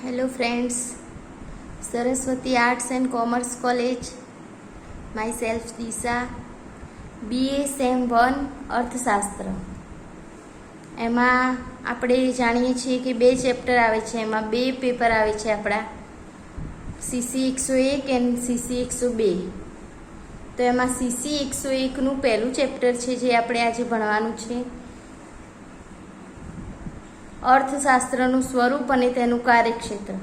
Hello friends, Saraswati Arts and Commerce College. Myself Disha, BA Sem 1 અર્થશાસ્ત્ર. એમાં આપણે જાણીએ છીએ કે 2 ચેપ્ટર આવે છે, એમાં 2 પેપર આવે છે આપણા CC 101 એન્ડ CC 102. તો એમાં CC 101નું પહેલું ચેપ્ટર છે જે આપણે આજે ભણવાનું છે, અર્થશાસ્ત્રનું સ્વરૂપ અને તેનું કાર્યક્ષેત્ર.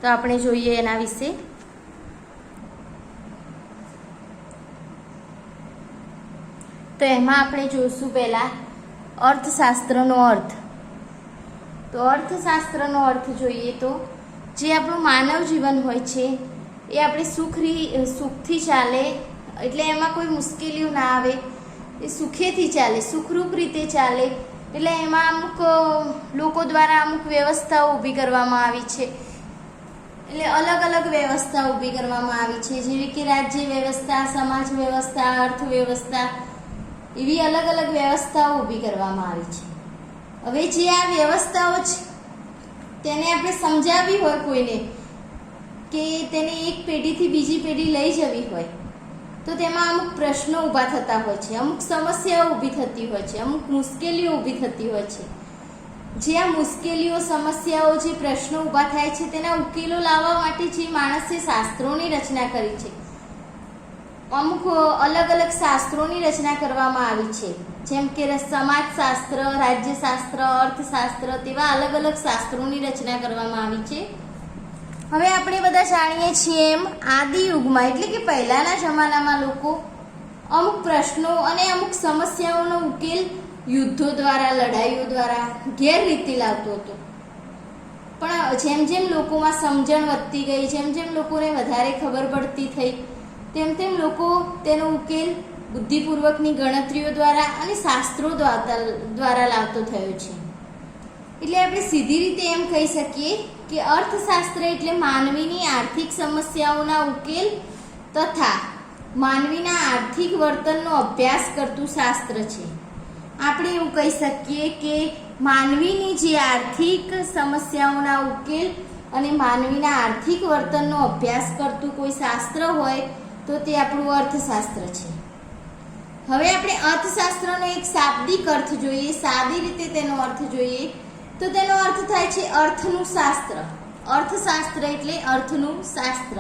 તો આપણે જોઈએ એના વિશે. તો એમાં આપણે જોઈશું પહેલા અર્થશાસ્ત્રનો અર્થ. તો અર્થશાસ્ત્રનો અર્થ જોઈએ તો જે આપણું માનવ જીવન હોય છે એ આપણે સુખથી ચાલે, એટલે એમાં કોઈ મુશ્કેલીઓ ના આવે, એ સુખેથી ચાલે, સુખરૂપ રીતે ચાલે. એટલે એમાં અમુક લોકો દ્વારા અમુક વ્યવસ્થાઓ ઊભી કરવામાં આવી છે. એટલે અલગ અલગ વ્યવસ્થા ઊભી કરવામાં આવી છે, જેવી કે રાજ્ય વ્યવસ્થા, સમાજ વ્યવસ્થા, અર્થવ્યવસ્થા, એવી અલગ અલગ વ્યવસ્થાઓ ઊભી કરવામાં આવી છે. હવે જે આ વ્યવસ્થાઓ છે તેને આપણે સમજાવવી હોય કોઈને, કે તેને એક પેઢીથી બીજી પેઢી લઈ જવી હોય, તો તેમાં અમુક પ્રશ્નો ઊભા થતા હોય છે, અમુક સમસ્યાઓ ઊભી થતી હોય છે, અમુક મુશ્કેલીઓ ઊભી થતી હોય છે. જે આ મુશ્કેલીઓ, સમસ્યાઓ, જે પ્રશ્નો ઊભા થાય છે તેના ઉકેલો લાવવા માટે જે માણસે શાસ્ત્રોની રચના કરી છે, અમુક અલગ અલગ શાસ્ત્રોની રચના કરવામાં આવી છે, જેમ કે સમાજશાસ્ત્ર, રાજ્યશાસ્ત્ર, અર્થશાસ્ત્ર, તેવા અલગ અલગ શાસ્ત્રોની રચના કરવામાં આવી છે. હવે આપણે બધા જાણીએ છીએ એમ આદિ યુગમાં, એટલે કે પહેલાના જમાનામાં લોકો અમુક પ્રશ્નો અને અમુક સમસ્યાઓનો ઉકેલ યુદ્ધો દ્વારા, લડાઈઓ દ્વારા ગેરરીતિ લાવતો હતો. પણ જેમ જેમ લોકોમાં સમજણ વધતી ગઈ, જેમ જેમ લોકોને વધારે ખબર પડતી થઈ, તેમ તેમ લોકો તેનો ઉકેલ બુદ્ધિપૂર્વકની ગણતરીઓ દ્વારા અને શાસ્ત્રો દ્વારા લાવતો થયો છે. એટલે આપણે સીધી રીતે એમ કહી શકીએ કે અર્થશાસ્ત્ર એટલે માનવીની આર્થિક સમસ્યાઓના ઉકેલ તથા માનવીના આર્થિક વર્તનનો અભ્યાસ કરતું શાસ્ત્ર છે. આપણે એવું કહી શકીએ કે માનવીની જે આર્થિક સમસ્યાઓના ઉકેલ અને માનવીના આર્થિક વર્તનનો અભ્યાસ કરતું કોઈ શાસ્ત્ર હોય તો તે આપણું અર્થશાસ્ત્ર છે. હવે આપણે અર્થશાસ્ત્રનો એક શાબ્દિક અર્થ જોઈએ, સાદી રીતે તેનો અર્થ જોઈએ તો તેનો અર્થ થાય છે અર્થનું શાસ્ત્ર. અર્થશાસ્ત્ર એટલે અર્થનું શાસ્ત્ર.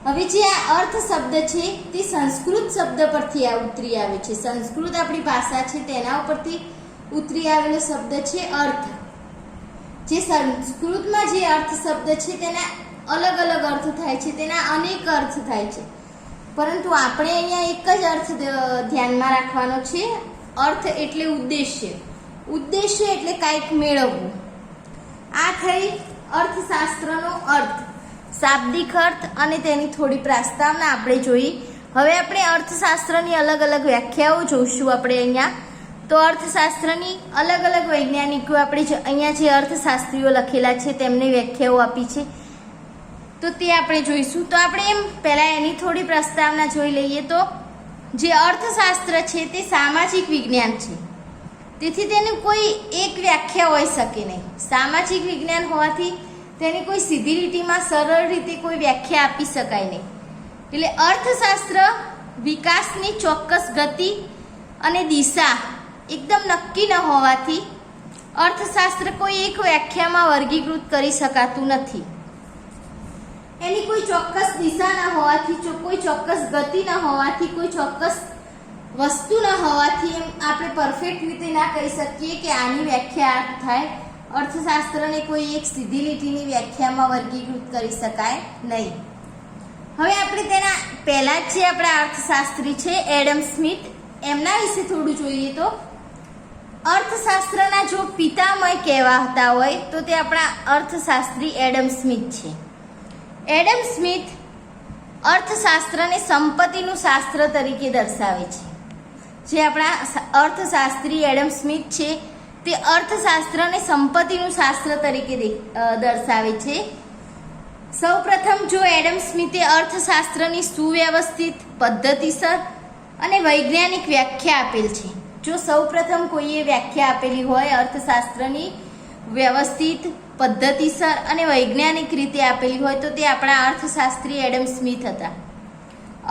હવે જે આ અર્થ શબ્દ છે તે સંસ્કૃત શબ્દ પરથી ઉતરી આવે છે. સંસ્કૃત આપણી ભાષા છે તેના ઉપરથી ઉતરી આવેલો શબ્દ છે અર્થ. જે સંસ્કૃતમાં જે અર્થ શબ્દ છે તેના અલગ અલગ અર્થ થાય છે, તેના અનેક અર્થ થાય છે, પરંતુ આપણે અહીંયા એક જ અર્થ ધ્યાનમાં રાખવાનો છે. અર્થ એટલે ઉદ્દેશ્ય, ઉદ્દેશ્ય એટલે કાંઈક મેળવવું. આ થઈ અર્થશાસ્ત્રનો અર્થ, શાબ્દિક અર્થ અને તેની થોડી પ્રસ્તાવના આપણે જોઈ. હવે આપણે અર્થશાસ્ત્રની અલગ અલગ વ્યાખ્યાઓ જોઈશું. આપણે અહીંયા તો અર્થશાસ્ત્રની અલગ અલગ વૈજ્ઞાનિકો, આપણે અહીંયા જે અર્થશાસ્ત્રીઓ લખેલા છે તેમને વ્યાખ્યાઓ આપી છે, તો તે આપણે જોઈશું. તો આપણે એમ પહેલાં એની થોડી પ્રસ્તાવના જોઈ લઈએ. તો જે અર્થશાસ્ત્ર છે તે સામાજિક વિજ્ઞાન છે, તેથી તેની કોઈ એક વ્યાખ્યા હોઈ શકે નહીં. સામાજિક વિજ્ઞાન હોવાથી તેની કોઈ સીધી લીટીમાં સરળ રીતે કોઈ વ્યાખ્યા આપી શકાય નહીં. એટલે અર્થશાસ્ત્ર વિકાસની ચોક્કસ ગતિ અને દિશા એકદમ નક્કી ન હોવાથી અર્થશાસ્ત્ર કોઈ એક વ્યાખ્યામાં વર્ગીકૃત કરી શકાતું નથી. એની કોઈ ચોક્કસ દિશા ન હોવાથી, કોઈ ચોક્કસ ગતિ ન હોવાથી, કોઈ ચોક્કસ વસ્તુ ન હોવાથી એમ આપણે પરફેક્ટ રીતે ના કહી શકીએ કે આની વ્યાખ્યા આ થાય. અર્થશાસ્ત્રને કોઈ એક સીધી લીટીની વ્યાખ્યામાં વર્ગીકૃત કરી શકાય નહીં. હવે આપણે તેના પહેલા જ જે આપણા અર્થશાસ્ત્રી છે એડમ સ્મિથ, એમના વિશે થોડું જોઈએ. તો અર્થશાસ્ત્રના જો પિતામહ કહેવાતા હોય તો તે આપણા અર્થશાસ્ત્રી એડમ સ્મિથ છે. એડમ સ્મિથ અર્થશાસ્ત્રને સંપત્તિનું શાસ્ત્ર તરીકે દર્શાવે છે. જે આપણા અર્થશાસ્ત્રી એડમ સ્મિથ છે તે અર્થશાસ્ત્રને સંપત્તિનું શાસ્ત્ર તરીકે દર્શાવે છે. સૌપ્રથમ જો એડમ સ્મિથે અર્થશાસ્ત્રની સુવ્યવસ્થિત, પદ્ધતિસર અને વૈજ્ઞાનિક વ્યાખ્યા આપેલ છે. જો સૌપ્રથમ કોઈએ વ્યાખ્યા આપેલી હોય અર્થશાસ્ત્રની વ્યવસ્થિત, પદ્ધતિસર અને વૈજ્ઞાનિક રીતે આપેલી હોય તો તે આપણા અર્થશાસ્ત્રી એડમ સ્મિથ હતા.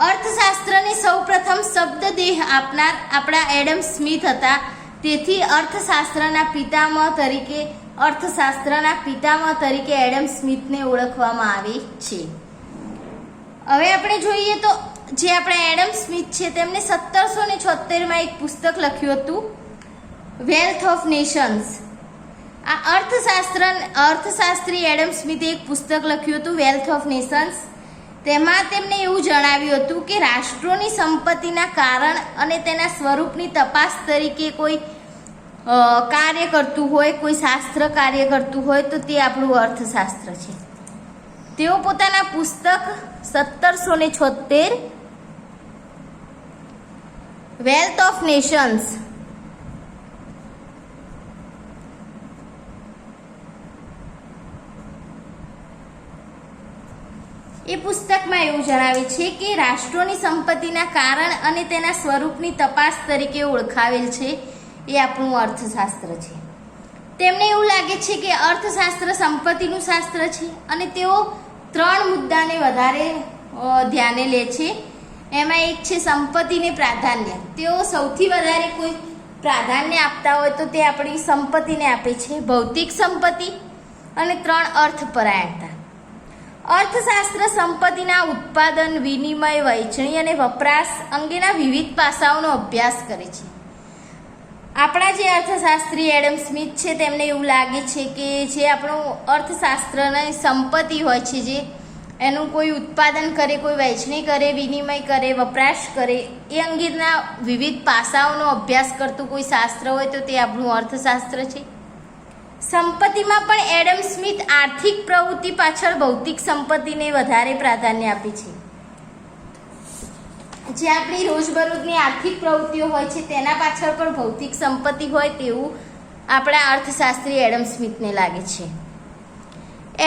અર્થશાસ્ત્રને સૌપ્રથમ શબ્દદેહ આપનાર આપણા એડમ સ્મિથ હતા. તેથી અર્થશાસ્ત્રના પિતામહ તરીકે એડમ સ્મિથને ઓળખવામાં આવે છે. હવે આપણે જોઈએ તો જે આપણા એડમ સ્મિથ છે તેમને 1776 એક પુસ્તક લખ્યું હતું, વેલ્થ ઓફ નેશન્સ. આ અર્થશાસ્ત્રી એડમ સ્મિથે એક પુસ્તક લખ્યું હતું, વેલ્થ ઓફ નેશન્સ. તેમાં તેમણે એવું જણાવ્યું હતું કે રાષ્ટ્રોની સંપત્તિના કારણ અને તેના સ્વરૂપની તપાસ તરીકે કોઈ કાર્ય કરતું હોય, કોઈ શાસ્ત્ર કાર્ય કરતું હોય તો તે આપણું અર્થશાસ્ત્ર છે. તેઓ પોતાના પુસ્તક 1776 વેલ્થ ઓફ નેશન્સ એ પુસ્તકમાં એવું જણાવે છે કે રાષ્ટ્રોની સંપત્તિના કારણ અને તેના સ્વરૂપની તપાસ તરીકે ઓળખાવેલ છે એ આપણું અર્થશાસ્ત્ર છે. તેમને એવું લાગે છે કે અર્થશાસ્ત્ર સંપત્તિનું શાસ્ત્ર છે અને તેઓ 3 મુદ્દાને વધારે ધ્યાને લે છે. એમાં એક છે સંપત્તિને પ્રાધાન્ય. તેઓ સૌથી વધારે કોઈ પ્રાધાન્ય આપતા હોય તો તે આપણી સંપત્તિને આપે છે, ભૌતિક સંપત્તિ. અને 3 અર્થપરાયણતા. અર્થશાસ્ત્ર સંપત્તિના ઉત્પાદન, વિનિમય, વહેંચણી અને વપરાશ અંગેના વિવિધ પાસાઓનો અભ્યાસ કરે છે. આપણા જે અર્થશાસ્ત્રી એડમ સ્મિથ છે તેમને એવું લાગે છે કે જે આપણું અર્થશાસ્ત્રની સંપત્તિ હોય છે, જે એનું કોઈ ઉત્પાદન કરે, કોઈ વહેંચણી કરે, વિનિમય કરે, વપરાશ કરે, એ અંગેના વિવિધ પાસાઓનો અભ્યાસ કરતું કોઈ શાસ્ત્ર હોય તો તે આપણું અર્થશાસ્ત્ર છે. સંપત્તિમાં પણ એડમ સ્મિથ આર્થિક પ્રવૃત્તિ પાછળ ભૌતિક સંપત્તિને વધારે પ્રાધાન્ય આપે છે. જે આપણી રોજબરોજની આર્થિક પ્રવૃત્તિઓ હોય છે તેના પાછળ પણ ભૌતિક સંપત્તિ હોય તેવું આપણા અર્થશાસ્ત્રી એડમ સ્મિથને લાગે છે.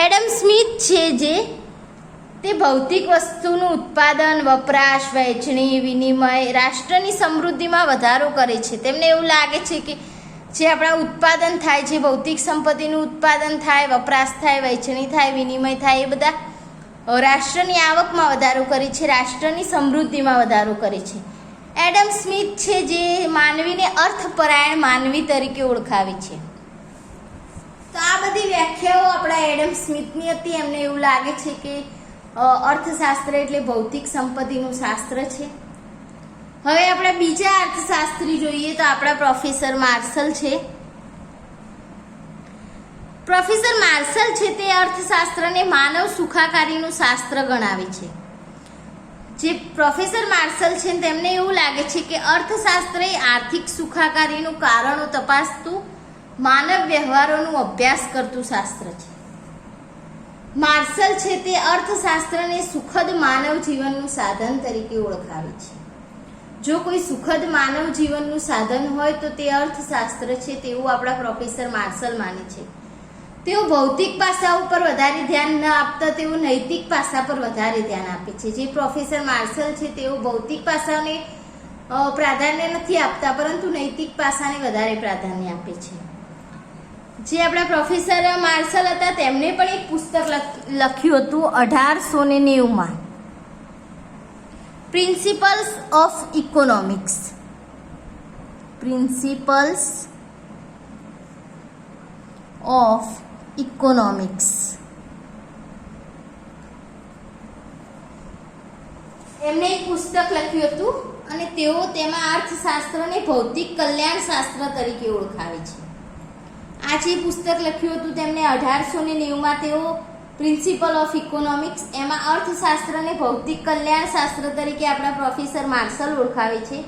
એડમ સ્મિથ છે જે તે ભૌતિક વસ્તુનું ઉત્પાદન, વપરાશ, વહેંચણી, વિનિમય, રાષ્ટ્રની સમૃદ્ધિમાં વધારો કરે છે. તેમને એવું લાગે છે કે જે આપણા ઉત્પાદન થાય, જે ભૌતિક સંપત્તિનું ઉત્પાદન થાય, વપરાશ થાય, વહેંચણી થાય, વિનિમય થાય, એ બધા રાષ્ટ્રની આવકમાં વધારો કરે છે, રાષ્ટ્રની સમૃદ્ધિમાં વધારો કરે છે. એડમ સ્મિથ છે જે માનવીને અર્થપરાયણ માનવી તરીકે ઓળખાવે છે. તો આ બધી વ્યાખ્યાઓ આપણા એડમ સ્મિથની હતી. એમને એવું લાગે છે કે અર્થશાસ્ત્ર એટલે ભૌતિક સંપત્તિનું શાસ્ત્ર છે. હવે આપણે બીજા અર્થશાસ્ત્રી જોઈએ તો આપણા પ્રોફેસર માર્શલ છે. પ્રોફેસર માર્શલ છે તે અર્થશાસ્ત્રને માનવ સુખાકારીનું શાસ્ત્ર ગણાવે છે. જે પ્રોફેસર માર્શલ છે તેમને એવું લાગે છે કે અર્થશાસ્ત્ર એ આર્થિક સુખાકારીનું કારણો તપાસતું, માનવ વ્યવહારોનું અભ્યાસ કરતું શાસ્ત્ર છે. માર્શલ છે તે અર્થશાસ્ત્રને સુખદ માનવ જીવનનું સાધન તરીકે ઓળખાવે છે. જો કોઈ સુખદ માનવ જીવનનું સાધન હોય તો તે અર્થશાસ્ત્ર છે તેવું આપણા પ્રોફેસર માર્શલ માને છે. તેઓ ભૌતિક પાસા ઉપર વધારે ધ્યાન ન આપતા તેઓ નૈતિક પાસા પર વધારે ધ્યાન આપે છે. જે પ્રોફેસર માર્શલ છે તેઓ ભૌતિક પાસાને પ્રાધાન્ય નથી આપતા પરંતુ નૈતિક પાસાને વધારે પ્રાધાન્ય આપે છે. જે આપણા પ્રોફેસર માર્શલ હતા તેમણે પણ એક પુસ્તક લખ્યું હતું 1890માં, principles of economics. Principles of economics. એમણે એક પુસ્તક લખ્યું હતું અને તેઓ તેમાં અર્થશાસ્ત્રને ભૌતિક કલ્યાણ શાસ્ત્ર તરીકે ઓળખાવે છે. આ જે પુસ્તક લખ્યું હતું તેમને 1890માં તેઓ પ્રિન્સિપલ ઓફ ઇકોનોમિક્સ, એમાં અર્થશાસ્ત્રને ભૌતિક કલ્યાણ શાસ્ત્ર તરીકે આપણા પ્રોફેસર માર્શલ ઓળખાવે છે.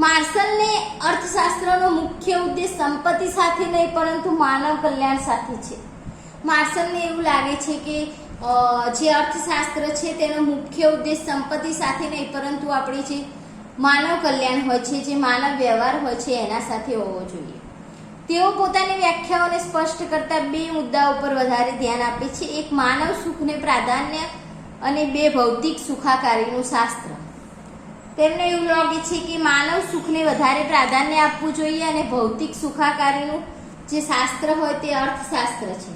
માર્શલને અર્થશાસ્ત્રનો મુખ્ય ઉદ્દેશ સંપત્તિ સાથે નહીં પરંતુ માનવ કલ્યાણ સાથે છે. માર્શલને એવું લાગે છે કે જે અર્થશાસ્ત્ર છે તેનો મુખ્ય ઉદ્દેશ સંપત્તિ સાથે નહીં પરંતુ આપણી જે માનવ કલ્યાણ હોય છે, જે માનવ વ્યવહાર હોય છે એના સાથે હોવો જોઈએ. તેઓ પોતાની વ્યાખ્યાઓને સ્પષ્ટ કરતા 2 મુદ્દાઓ પર વધારે ધ્યાન આપે છે. એક માનવ સુખને પ્રાધાન્ય અને 2 ભૌતિક સુખાકારીનું શાસ્ત્ર. તેમને એવું લાગે છે કે માનવ સુખને વધારે પ્રાધાન્ય આપવું જોઈએ અને ભૌતિક સુખાકારીનું જે શાસ્ત્ર હોય તે અર્થશાસ્ત્ર છે.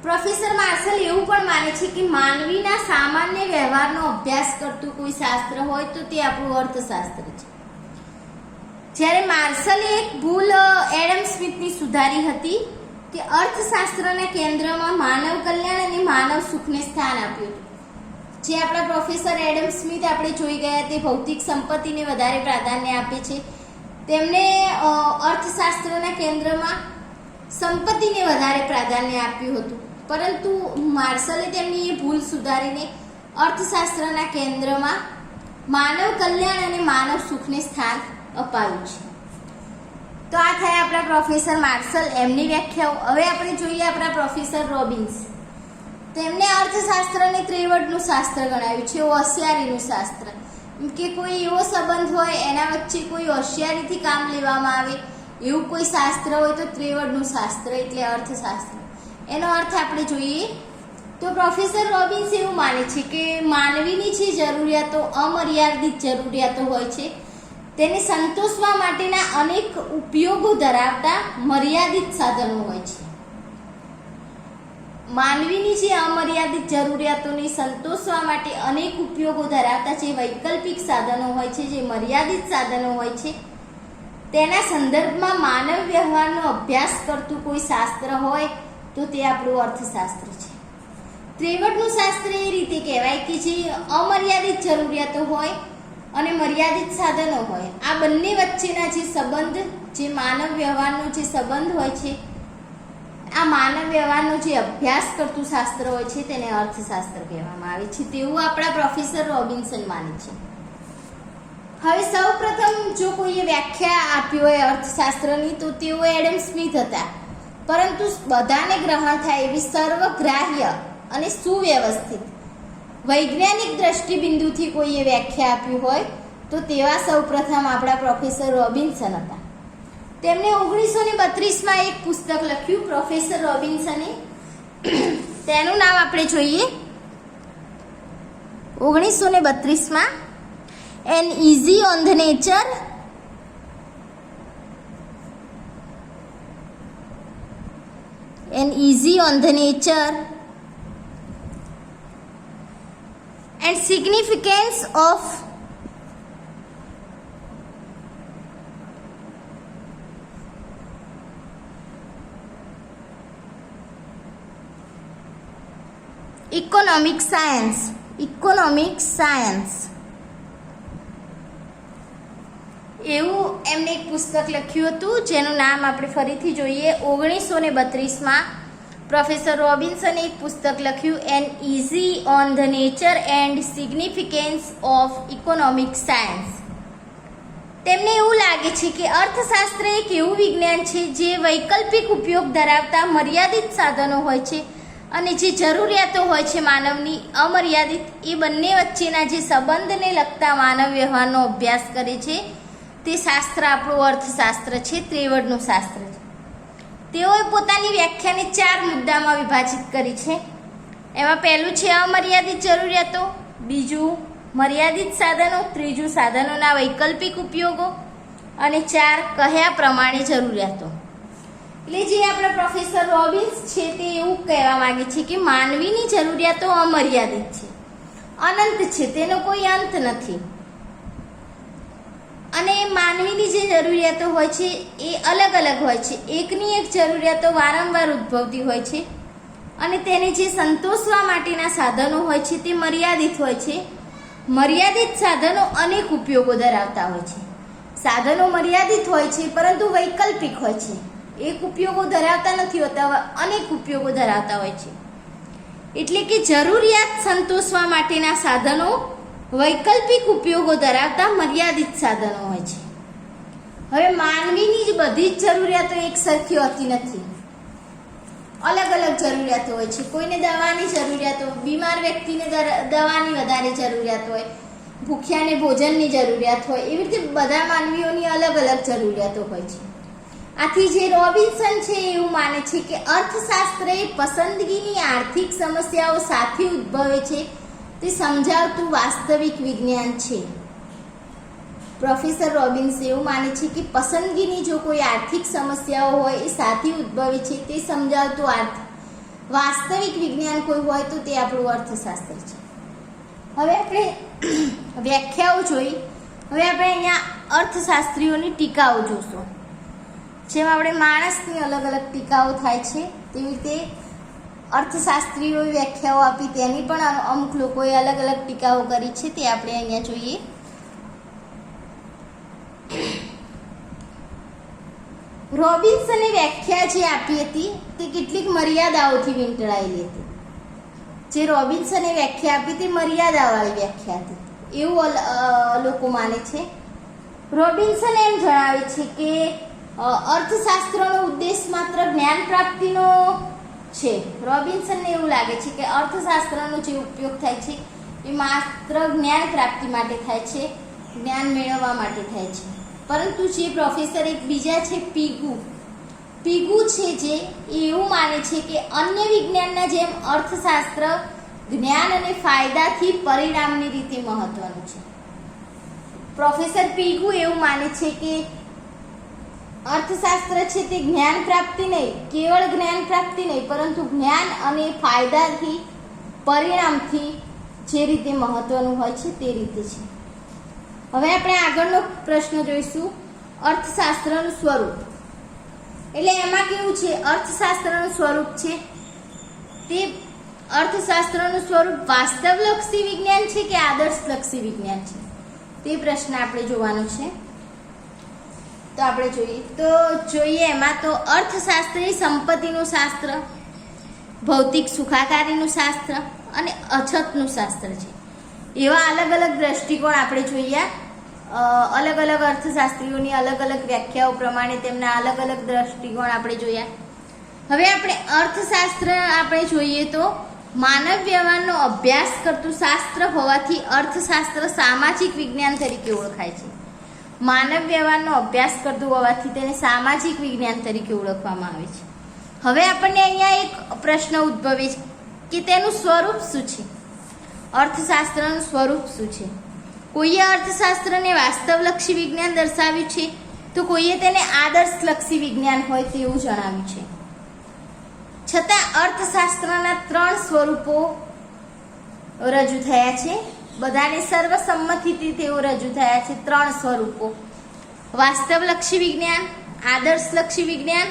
પ્રોફેસર માર્શલ એવું પણ માને છે કે માનવીના સામાન્ય વ્યવહારનો અભ્યાસ કરતું કોઈ શાસ્ત્ર હોય તો તે આપણું અર્થશાસ્ત્ર છે. જ્યારે માર્શલે એક ભૂલ એડમ સ્મિથની સુધારી હતી કે અર્થશાસ્ત્રના કેન્દ્રમાં માનવ કલ્યાણ અને માનવ સુખને સ્થાન આપ્યું હતું. જે આપણા પ્રોફેસર એડમ સ્મિથ આપણે જોઈ ગયા તે ભૌતિક સંપત્તિને વધારે પ્રાધાન્ય આપે છે. તેમણે અર્થશાસ્ત્રના કેન્દ્રમાં સંપત્તિને વધારે પ્રાધાન્ય આપ્યું હતું, પરંતુ માર્શલે તેમની એ ભૂલ સુધારીને અર્થશાસ્ત્રના કેન્દ્રમાં માનવ કલ્યાણ અને માનવ સુખને સ્થાન અપાયું છે. તો આ થયા આપણા પ્રોફેસર માર્શલ, એમની વ્યાખ્યાઓ. હવે આપણે જોઈએ આપણા પ્રોફેસર રોબિન્સ. તેમને અર્થશાસ્ત્રને ત્રિવર્ગનું શાસ્ત્ર ગણાવ્યું છે, હોશિયારીનું શાસ્ત્ર. કે કોઈ એવો સંબંધ હોય એના વચ્ચે કોઈ હોશિયારીથી કામ લેવામાં આવે એવું કોઈ શાસ્ત્ર હોય તો ત્રિવર્ગનું શાસ્ત્ર એટલે અર્થશાસ્ત્ર. એનો અર્થ આપણે જોઈએ તો પ્રોફેસર રોબિન્સ એવું માને છે કે માનવીની જે જરૂરિયાતો અમર્યાદિત જરૂરિયાતો હોય છે તેને સંતોષવા માટેના અનેક ઉપયોગો ધરાવતા મર્યાદિત સાધનો હોય છે. માનવીની જે અમર્યાદિત જરૂરિયાતોને સંતોષવા માટે અનેક ઉપયોગો ધરાવતા જે વૈકલ્પિક સાધનો હોય છે, જે મર્યાદિત સાધનો હોય છે, તેના સંદર્ભમાં માનવ વ્યવહારનો અભ્યાસ કરતું કોઈ શાસ્ત્ર હોય તો તે આપણું અર્થશાસ્ત્ર છે. ત્રિવર્ગનું શાસ્ત્ર એ રીતે કહેવાય કે જે અમર્યાદિત જરૂરિયાતો હોય અને મર્યાદિત સાધનો હોય, આ બંને વચ્ચેના જે સંબંધ, જે માનવ વ્યવહારનો જે સંબંધ હોય છે, આ માનવ વ્યવહારનો જે અભ્યાસ કરતું શાસ્ત્ર હોય છે તેને અર્થશાસ્ત્ર કહેવામાં આવે છે. તેવું આપણા પ્રોફેસર રોબિન્સન માને છે. હવે સૌ પ્રથમ જો કોઈએ વ્યાખ્યા આપી હોય અર્થશાસ્ત્રની તો તેઓ એડમ સ્મિથ હતા, પરંતુ બધાને ગ્રહણ થાય એવી સર્વગ્રાહ્ય અને સુવ્યવસ્થિત વૈજ્ઞાનિક દ્રષ્ટિબિંદુથી કોઈએ વ્યાખ્યા આપી હોય તો તેવા સૌ પ્રથમ આપણા પ્રોફેસર રોબિન્સન હતા. તેમણે 1932માં એક પુસ્તક લખ્યું પ્રોફેસર રોબિન્સને. તેનું નામ આપણે જોઈએ 1932માં an essay on the nature and significance of economic science એવું એમને એક પુસ્તક લખ્યું હતું જેનું નામ આપણે ફરીથી જોઈએ 1932માં પ્રોફેસર રોબિન્સને એક પુસ્તક લખ્યું N essay on the nature and significance of economic science. તેમને એવું લાગે છે કે અર્થશાસ્ત્ર એક એવું વિજ્ઞાન છે જે વૈકલ્પિક ઉપયોગ ધરાવતા મર્યાદિત સાધનો હોય છે અને જે જરૂરિયાતો હોય છે માનવની અમર્યાદિત, એ બંને વચ્ચેના જે સંબંધને લગતા માનવ વ્યવહારનો અભ્યાસ કરે છે તે શાસ્ત્ર આપણું અર્થશાસ્ત્ર છે, ત્રિવર્ગનું શાસ્ત્ર છે. તેઓએ પોતાની વ્યાખ્યાને 4 મુદ્દામાં વિભાજિત કરી છે. એમાં પહેલું છે અમર્યાદિત જરૂરિયાતો, બીજું મર્યાદિત સાધનો, ત્રીજું સાધનોના વૈકલ્પિક ઉપયોગો અને 4 કયા પ્રમાણે જરૂરિયાતો. એટલે જે આપણા પ્રોફેસર રોબિન્સ છે તે એવું કહેવા માંગે છે કે માનવીની જરૂરિયાતો અમર્યાદિત છે, અનંત છે, તેનો કોઈ અંત નથી. અને માનવીની જે જરૂરિયાતો હોય છે એ અલગ અલગ હોય છે. એકની એક જરૂરિયાતો વારંવાર ઉદ્ભવતી હોય છે અને તેને જે સંતોષવા માટેના સાધનો હોય છે તે મર્યાદિત હોય છે. મર્યાદિત સાધનો અનેક ઉપયોગો ધરાવતા હોય છે. સાધનો મર્યાદિત હોય છે પરંતુ વૈકલ્પિક હોય છે. એક ઉપયોગો ધરાવતા નથી હોતા, અનેક ઉપયોગો ધરાવતા હોય છે. એટલે કે જરૂરિયાત સંતોષવા માટેના સાધનો વૈકલ્પિક ઉપયોગો ધરાવતા મર્યાદિત સાધનો હોય છે. હવે માનવીની જ બધી જ જરૂરિયાતો એક સરખી હોતી નથી, અલગ અલગ જરૂરિયાતો હોય છે. કોઈને દવાની જરૂરિયાત હોય, બીમાર વ્યક્તિને દવાની વધારે જરૂરિયાત હોય, ભૂખ્યાને ભોજનની જરૂરિયાત હોય, એવી રીતે બધા માનવીઓની અલગ અલગ જરૂરિયાતો હોય છે. આથી જે રોબિન્સન છે એવું માને છે કે અર્થશાસ્ત્ર એ પસંદગીની આર્થિક સમસ્યાઓ સાથે ઉદ્ભવે છે તે સમજાવતું વાસ્તવિક વિજ્ઞાન છે. પ્રોફેસર રોબિન્સ એવું માને છે કે પસંદગીની જો કોઈ આર્થિક સમસ્યાઓ હોય એ સાથે ઉદ્ભવે છે તે સમજાવતું વાસ્તવિક વિજ્ઞાન કોઈ હોય તો તે આપણું અર્થશાસ્ત્ર છે. હવે આપણે વ્યાખ્યાઓ જોઈ. હવે આપણે અહીંયા અર્થશાસ્ત્રીઓની ટીકાઓ જોશું. જેમ આપણે માણસની અલગ અલગ ટીકાઓ થાય છે તેવી રીતે અર્થશાસ્ત્રીઓએ વ્યાખ્યાઓ આપી તેની પણ અમુક લોકોએ અલગ અલગ ટીકાઓ કરી છે. તે આપણે અહીંયા જોઈએ. રોબિન્સને વ્યાખ્યા જે આપી હતી તે કેટલીક મર્યાદાઓથી વીંટળાયેલી હતી. જે રોબિન્સને વ્યાખ્યા આપી તે મર્યાદાવાળી વ્યાખ્યા હતી એવું લોકો માને છે. રોબિન્સન એમ જણાવે છે કે અર્થશાસ્ત્રનો ઉદ્દેશ માત્ર જ્ઞાન પ્રાપ્તિનો છે. રોબિન્સનને એવું લાગે છે કે અર્થશાસ્ત્રનો જે ઉપયોગ થાય છે એ માત્ર જ્ઞાન પ્રાપ્તિ માટે થાય છે, જ્ઞાન મેળવવા માટે થાય છે. પરંતુ જે પ્રોફેસર એક બીજા છે પીગુ છે જે એવું માને છે કે અન્ય વિજ્ઞાનના જેમ અર્થશાસ્ત્ર જ્ઞાન અને ફાયદાથી પરિણામની રીતે મહત્વનું છે. પ્રોફેસર પીગુ એવું માને છે કે અર્થશાસ્ત્ર છે તે જ્ઞાન પ્રાપ્તિ નહીં, કેવળ જ્ઞાન પ્રાપ્તિ નહીં, પરંતુ જ્ઞાન અને ફાયદાથી પરિણામથી જે રીતે મહત્વનું હોય છે તે રીતે છે. હવે આપણે આગળનો પ્રશ્ન જોઈશું, અર્થશાસ્ત્રનું સ્વરૂપ. એટલે એમાં કેવું છે, અર્થશાસ્ત્રનું સ્વરૂપ છે તે અર્થશાસ્ત્રનું સ્વરૂપ વાસ્તવલક્ષી વિજ્ઞાન છે કે આદર્શલક્ષી વિજ્ઞાન છે તે પ્રશ્ન આપણે જોવાનો છે. તો આપણે જોઈએ એમાં તો અર્થશાસ્ત્ર એ સંપત્તિનું શાસ્ત્ર, ભૌતિક સુખાકારીનું શાસ્ત્ર અને અછતનું શાસ્ત્ર છે. એવા અલગ અલગ દ્રષ્ટિકોણ આપણે જોઈએ. અલગ અલગ અર્થશાસ્ત્રીઓની અલગ અલગ વ્યાખ્યાઓ પ્રમાણે તેમના અલગ અલગ દ્રષ્ટિકોણ આપણે જોયા. હવે આપણે અર્થશાસ્ત્ર આપણે જોઈએ તો માનવ વ્યવહારનો અભ્યાસ કરતું શાસ્ત્ર હોવાથી અર્થશાસ્ત્ર સામાજિક વિજ્ઞાન તરીકે ઓળખાય છે. માનવ વ્યવહારનો અભ્યાસ કરતું હોવાથી તેને સામાજિક વિજ્ઞાન તરીકે ઓળખવામાં આવે છે. હવે આપણને અહીંયા એક પ્રશ્ન ઉદ્ભવે છે કે તેનું સ્વરૂપ શું છે, અર્થશાસ્ત્રનું સ્વરૂપ શું છે. કોઈએ અર્થશાસ્ત્રને વાસ્તવલક્ષી વિજ્ઞાન દર્શાવ્યું છે તો કોઈએ તેને આદર્શલક્ષી વિજ્ઞાન હોય તેવું જણાવ્યું છે. છતાં અર્થશાસ્ત્રના 3 સ્વરૂપો રજૂ થયા છે. બધાને સર્વસંમતિથી તેઓ રજૂ થયા છે. 3 સ્વરૂપો: વાસ્તવલક્ષી વિજ્ઞાન, આદર્શલક્ષી વિજ્ઞાન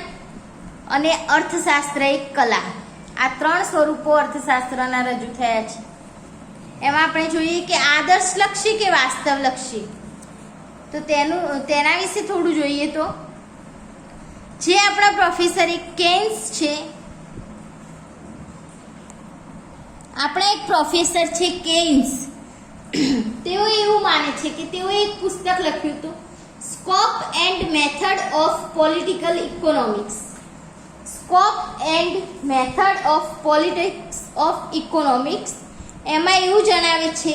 અને અર્થશાસ્ત્ર એક કલા. આ 3 સ્વરૂપો અર્થશાસ્ત્રના રજૂ થયા છે. એમાં આપણે જોઈએ કે આદર્શલક્ષી કે વાસ્તવલક્ષી, તો તેના વિશે થોડું જોઈએ. તો જે આપણા પ્રોફેસર કેન્સ છે, આપણા એક પ્રોફેસર છે કેન્સ, તેઓ એવું માને છે કે તેઓએ એક પુસ્તક લખ્યું હતું, scope and method of political economics. Scope and method of politics of economics. એમાં એવું જણાવે છે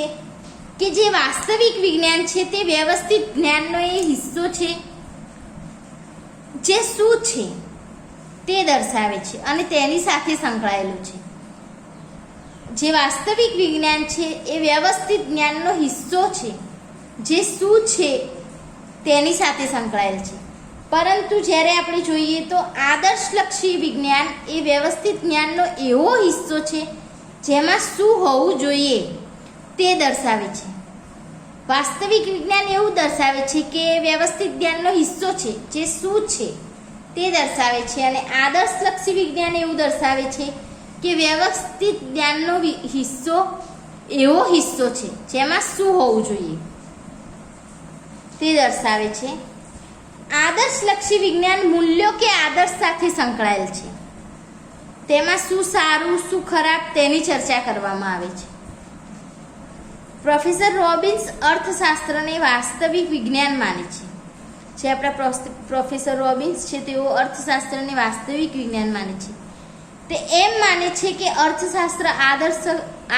કે જે વાસ્તવિક વિજ્ઞાન છે તે વ્યવસ્થિત જ્ઞાનનો એ હિસ્સો છે જે શું છે તે દર્શાવે છે અને તેની સાથે સંકળાયેલું છે. જે વાસ્તવિક વિજ્ઞાન છે એ વ્યવસ્થિત જ્ઞાનનો હિસ્સો છે જે શું છે તેની સાથે સંકળાયેલ છે. પરંતુ જ્યારે આપણે જોઈએ તો આદર્શલક્ષી વિજ્ઞાન એ વ્યવસ્થિત જ્ઞાનનો એવો હિસ્સો છે જેમાં શું હોવું જોઈએ તે દર્શાવે છે. વાસ્તવિક વિજ્ઞાન એવું દર્શાવે છે કે વ્યવસ્થિત જ્ઞાનનો હિસ્સો છે જે શું છે તે દર્શાવે છે, અને આદર્શલક્ષી વિજ્ઞાન એવું દર્શાવે છે કે વ્યવસ્થિત જ્ઞાનનો એવો હિસ્સો છે જેમાં શું હોવું જોઈએ તે દર્શાવે છે. આદર્શલક્ષી વિજ્ઞાન મૂલ્યો કે આદર્શ સાથે સંકળાયેલ છે. તેમાં શું સારું શું ખરાબ તેની ચર્ચા કરવામાં આવે છે. પ્રોફેસર રોબિન્સ અર્થશાસ્ત્રને વાસ્તવિક વિજ્ઞાન માને છે. જે આપણા પ્રોફેસર રોબિન્સ છે તેઓ અર્થશાસ્ત્રને વાસ્તવિક વિજ્ઞાન માને છે. તે એમ માને છે કે અર્થશાસ્ત્ર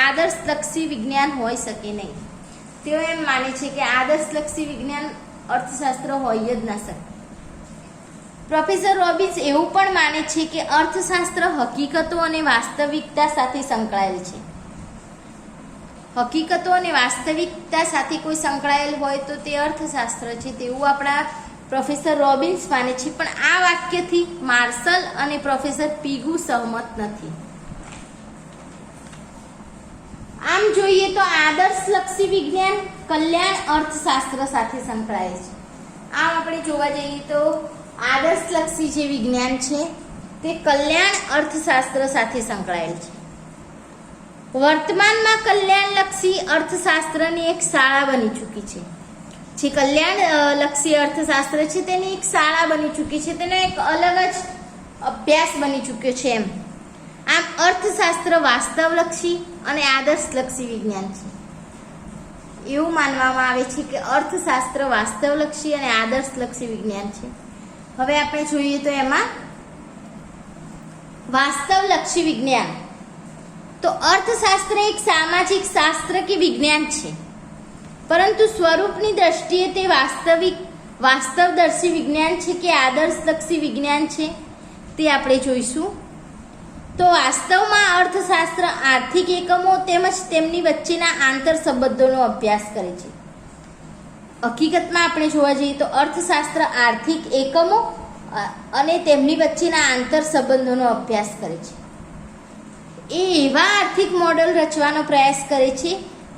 આદર્શલક્ષી વિજ્ઞાન હોઈ શકે નહીં. તેઓ એમ માને છે કે આદર્શલક્ષી વિજ્ઞાન અર્થશાસ્ત્ર હોય જ ના શકે. પ્રોફેસર રોબિન્સ એવું પણ માને છે કે અર્થશાસ્ત્ર હકીકતો અને વાસ્તવિકતા સાથે સંકળાયેલ છે. હકીકતો અને વાસ્તવિકતા સાથે કોઈ સંકળાયેલ હોય તો તે અર્થશાસ્ત્ર છે તેવું આપણા પ્રોફેસર રોબિન્સ માને છે. પણ આ વાક્યથી માર્શલ અને પ્રોફેસર પીગુ સહમત નથી. આમ જોઈએ તો આદર્શલક્ષી વિજ્ઞાન કલ્યાણ અર્થશાસ્ત્ર સાથે સંકળાયેલ છે. આમ આપણે જોવા જઈએ તો આદર્શલક્ષી જે વિજ્ઞાન છે તે કલ્યાણ અર્થશાસ્ત્ર સાથે સંકળાયેલ છે. વર્તમાનમાં કલ્યાણલક્ષી અર્થશાસ્ત્રની એક શાળા બની ચૂકી છે. જે કલ્યાણલક્ષી અર્થશાસ્ત્ર છે તેની એક શાળા બની ચૂકી છે, તેનો એક અલગ જ અભ્યાસ બની ચૂક્યો છે એમ. આમ અર્થશાસ્ત્ર વાસ્તવલક્ષી અને આદર્શલક્ષી વિજ્ઞાન છે. એવું માનવામાં આવે છે કે અર્થશાસ્ત્ર વાસ્તવલક્ષી અને આદર્શલક્ષી વિજ્ઞાન છે. હવે આપણે જોઈએ તો એમાં વાસ્તવલક્ષી વિજ્ઞાન, તો અર્થશાસ્ત્ર એક સામાજિક શાસ્ત્ર કે વિજ્ઞાન છે, પરંતુ સ્વરૂપની દ્રષ્ટિએ તે વાસ્તવદર્શી વિજ્ઞાન છે કે આદર્શલક્ષી વિજ્ઞાન છે તે આપણે જોઈશું. તો વાસ્તવમાં અર્થશાસ્ત્ર આર્થિક એકમો તેમજ તેમની વચ્ચેના આંતર સંબંધોનો અભ્યાસ કરે છે. હકીકતમાં આપણે જોવા જઈએ તો અર્થશાસ્ત્ર આર્થિક એકમો અને તેમની વચ્ચેના આંતર સંબંધોનો અભ્યાસ કરે છે. એ એવા આર્થિક મોડેલ રચવાનો પ્રયાસ કરે છે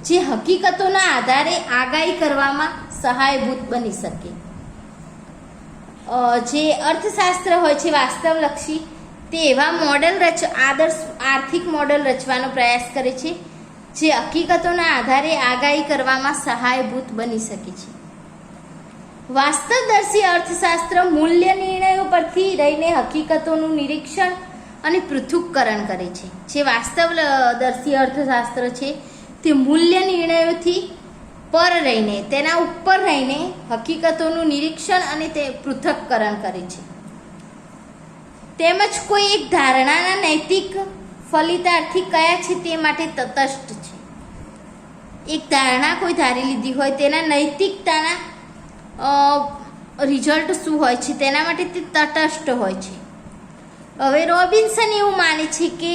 જે હકીકતોના આધારે આગાહી કરવામાં સહાયભૂત બની શકે. જે અર્થશાસ્ત્ર હોય છે વાસ્તવલક્ષી, તે એવા મોડેલ આર્થિક મોડેલ રચવાનો પ્રયાસ કરે છે જે હકીકતોના આધારે આગાહી કરવામાં સહાયભૂત બની શકે છે. વાસ્તવદર્શી અર્થશાસ્ત્ર મૂલ્ય નિર્ણયો પરથી રહીને હકીકતોનું નિરીક્ષણ અને પૃથ્થકરણ કરે છે. જે વાસ્તવદર્શી અર્થશાસ્ત્ર છે તે મૂલ્ય નિર્ણયોથી પર રહીને, તેના ઉપર રહીને હકીકતોનું નિરીક્ષણ અને તે પૃથ્થકરણ કરે છે. તેમજ કોઈ એક ધારણાના નૈતિક ફલિતાર્થી કયા છે તે માટે તટસ્થ છે. એક ધારણા કોઈ ધારી લીધી હોય તેના નૈતિકતાના રિઝલ્ટ શું હોય છે તેના માટે તે તટસ્થ હોય છે. હવે રોબિન્સન એવું માને છે કે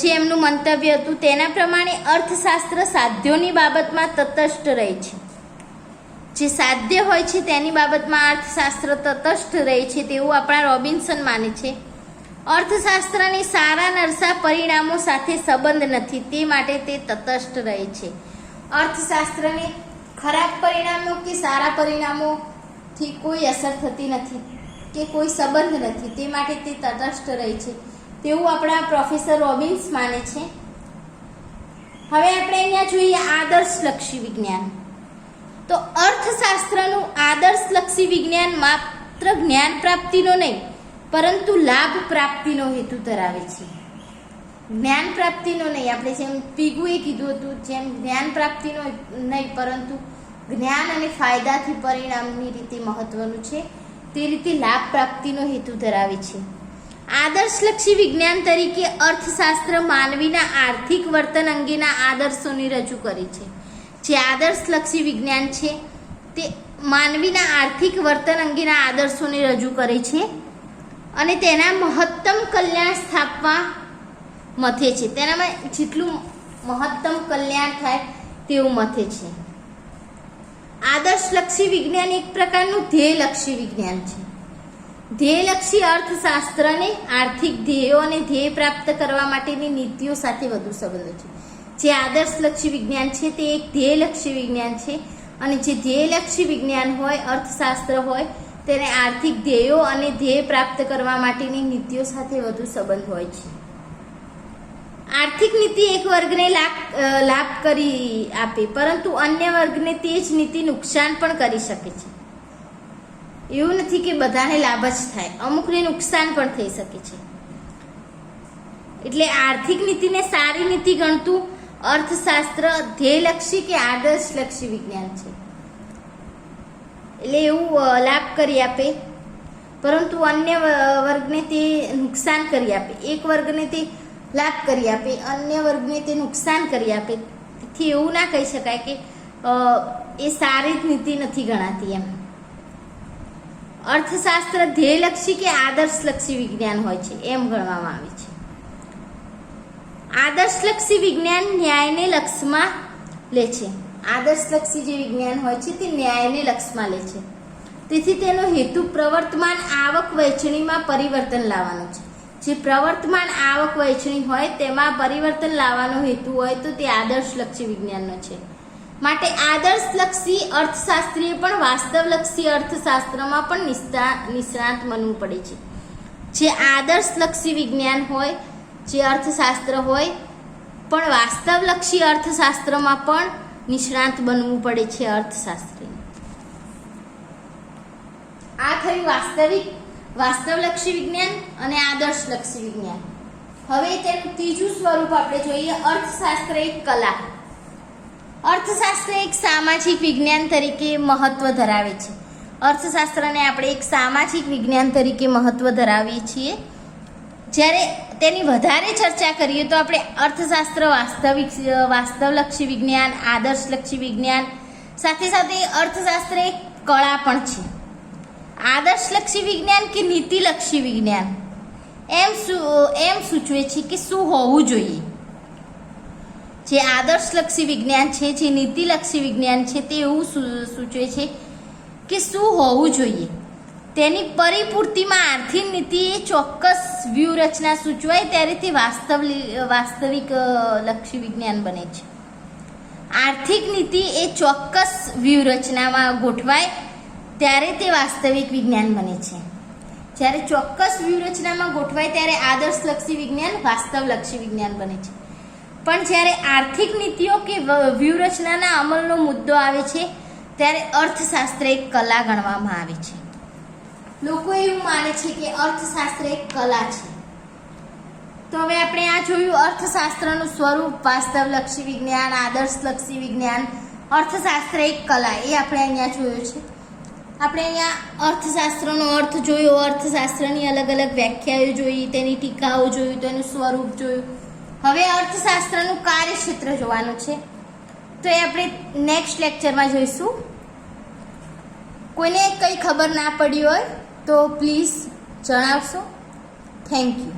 જે એમનું મંતવ્ય હતું તેના પ્રમાણે અર્થશાસ્ત્ર સાધ્યોની બાબતમાં તટસ્થ રહે છે. જે સાધ્ય હોય છે તેની બાબતમાં અર્થશાસ્ત્ર તટસ્થ રહે છે તેવું આપણા રોબિન્સન માને છે. અર્થશાસ્ત્રની સારા નરસા પરિણામો સાથે સંબંધ નથી, તે માટે તે તટસ્થ રહે છે. અર્થશાસ્ત્રને ખરાબ પરિણામો કે સારા પરિણામોથી કોઈ અસર થતી નથી કે કોઈ સંબંધ નથી, તે માટે તે તટસ્થ રહે છે તેવું આપણા પ્રોફેસર રોબિન્સ માને છે. હવે આપણે અહીંયા જોઈએ આદર્શલક્ષી વિજ્ઞાન. તો અર્થશાસ્ત્રનું આદર્શલક્ષી વિજ્ઞાન માત્ર જ્ઞાન પ્રાપ્તિનો નહીં પરંતુ લાભ પ્રાપ્તિનો હેતુ ધરાવે છે. જ્ઞાન પ્રાપ્તિનો નહીં, આપણે જેમ પીગુએ કીધું હતું, જેમ જ્ઞાન પ્રાપ્તિનો નહીં પરંતુ જ્ઞાન અને ફાયદાથી પરિણામની રીતે મહત્વનું છે, તે રીતે લાભ પ્રાપ્તિનો હેતુ ધરાવે છે. આદર્શલક્ષી વિજ્ઞાન તરીકે અર્થશાસ્ત્ર માનવીના આર્થિક વર્તન અંગેના આદર્શોને રજૂ કરે છે. જે આદર્શલક્ષી વિજ્ઞાન છે તે માનવીના આર્થિક વર્તન અંગેના આદર્શોને રજૂ કરે છે અને તેના મહત્તમ કલ્યાણ સ્થાપવા મથે છે. તેનામાં જેટલું મહત્તમ કલ્યાણ થાય તેવું મથે છે. આદર્શલક્ષી વિજ્ઞાન એક પ્રકારનું ધ્યેયલક્ષી વિજ્ઞાન છે. ધ્યેયલક્ષી અર્થશાસ્ત્રને આર્થિક ધ્યેયો અને ધ્યેય પ્રાપ્ત કરવા માટેની નીતિઓ સાથે વધુ સંબંધો છે. જે આદર્શલક્ષી વિજ્ઞાન છે તે એક ધ્યેયલક્ષી વિજ્ઞાન છે અને જે ધ્યેયલક્ષી વિજ્ઞાન હોય, અર્થશાસ્ત્ર હોય, તેને આર્થિક ધ્યેયો અને ધ્યેય પ્રાપ્ત કરવા માટેની નીતિઓ સાથે વધુ સંબંધ હોય છે. આર્થિક નીતિ એક વર્ગને લાભ કરી આપે પરંતુ અન્ય વર્ગને તે જ નીતિ નુકસાન પણ કરી શકે છે. એવું નથી કે બધાને લાભ જ થાય, અમુકને નુકસાન પણ થઈ શકે છે. એટલે આર્થિક નીતિને સારી નીતિ ગણતું અર્થશાસ્ત્ર ધ્યેયલક્ષી કે આદર્શલક્ષી વિજ્ઞાન છે. એટલે એવું લાભ કરી આપે પરંતુ અન્ય વર્ગને તે નુકસાન કરી આપે. એક વર્ગને તે લાભ કરી આપે, અન્ય વર્ગને તે નુકસાન કરી આપે. તેથી એવું ના કહી શકાય કે એ સારી નીતિ નથી ગણાતી એમ. અર્થશાસ્ત્ર ધ્યેયલક્ષી કે આદર્શલક્ષી વિજ્ઞાન હોય છે એમ ગણવામાં આવે છે. આદર્શલક્ષી વિજ્ઞાન ન્યાયને લક્ષમાં લે છે. આદર્શલક્ષી જે વિજ્ઞાન હોય છે તે ન્યાયને લક્ષમાં લે છે. તેથી તેનો હેતુ પ્રવર્તમાન આવક વહેંચણીમાં પરિવર્તન લાવવાનો છે. જે પ્રવર્તમાન આવક વહેંચણી હોય તેમાં પરિવર્તન લાવવાનો હેતુ હોય તો તે આદર્શલક્ષી વિજ્ઞાનનો છે. માટે આદર્શલક્ષી અર્થશાસ્ત્રીએ પણ વાસ્તવલક્ષી અર્થશાસ્ત્રમાં પણ નિષ્ણાત બનવું પડે છે. જે આદર્શલક્ષી વિજ્ઞાન હોય, જે અર્થશાસ્ત્ર હોય, પણ વાસ્તવલક્ષી અર્થશાસ્ત્રમાં પણ નિષ્ણાત બનવું પડે છે અર્થશાસ્ત્રીને. આ થયું વાસ્તવલક્ષી વિજ્ઞાન અને આદર્શલક્ષી વિજ્ઞાન. હવે તેનું ત્રીજું સ્વરૂપ આપણે જોઈએ, અર્થશાસ્ત્ર એક કલા. અર્થશાસ્ત્ર એક સામાજિક વિજ્ઞાન તરીકે મહત્વ ધરાવે છે. અર્થશાસ્ત્રને આપણે એક સામાજિક વિજ્ઞાન તરીકે મહત્વ ધરાવીએ છીએ. જ્યારે તેની વધારે ચર્ચા કરીએ તો આપણે અર્થશાસ્ત્ર વાસ્તવલક્ષી વિજ્ઞાન, આદર્શલક્ષી વિજ્ઞાન, સાથે સાથે અર્થશાસ્ત્ર એક કળા પણ છે. આદર્શલક્ષી વિજ્ઞાન કે નીતિલક્ષી વિજ્ઞાન એમ સૂચવે છે કે શું હોવું જોઈએ. જે આદર્શલક્ષી વિજ્ઞાન છે, જે નીતિલક્ષી વિજ્ઞાન છે, તે એવું સૂચવે છે કે શું હોવું જોઈએ. તેની પરિપૂર્તિમાં આર્થિક નીતિ એ ચોક્કસ વ્યૂહરચના સૂચવાય ત્યારે તે વાસ્તવિક લક્ષી વિજ્ઞાન બને છે. આર્થિક નીતિ એ ચોક્કસ વ્યૂહરચનામાં ગોઠવાય ત્યારે તે વાસ્તવિક વિજ્ઞાન બને છે. જ્યારે ચોક્કસ વ્યૂહરચનામાં ગોઠવાય ત્યારે આદર્શલક્ષી વિજ્ઞાન વાસ્તવલક્ષી વિજ્ઞાન બને છે. પણ જ્યારે આર્થિક નીતિઓ કે વ્યૂહરચનાના અમલનો મુદ્દો આવે છે ત્યારે અર્થશાસ્ત્ર એક કલા ગણવામાં આવે છે. લોકો એવું માને છે કે અર્થશાસ્ત્ર એક કલા છે. તો હવે આપણે આ જોયું અર્થશાસ્ત્રનું સ્વરૂપ, વાસ્તવલક્ષી વિજ્ઞાન, આદર્શલક્ષી વિજ્ઞાન, અર્થશાસ્ત્ર એક કલા, એ આપણે અહીંયા જોયું છે. આપણે અહીંયા અર્થશાસ્ત્રનો અર્થ જોયો, અર્થશાસ્ત્રની અલગ અલગ વ્યાખ્યાઓ જોઈ, તેની ટીકાઓ જોયું, તેનું સ્વરૂપ જોયું. હવે અર્થશાસ્ત્રનું કાર્યક્ષેત્ર જોવાનું છે, તો એ આપણે નેક્સ્ટ લેક્ચરમાં જોઈશું. કોઈને કંઈ ખબર ના પડી હોય તો પ્લીઝ જણાવશો. Thank you.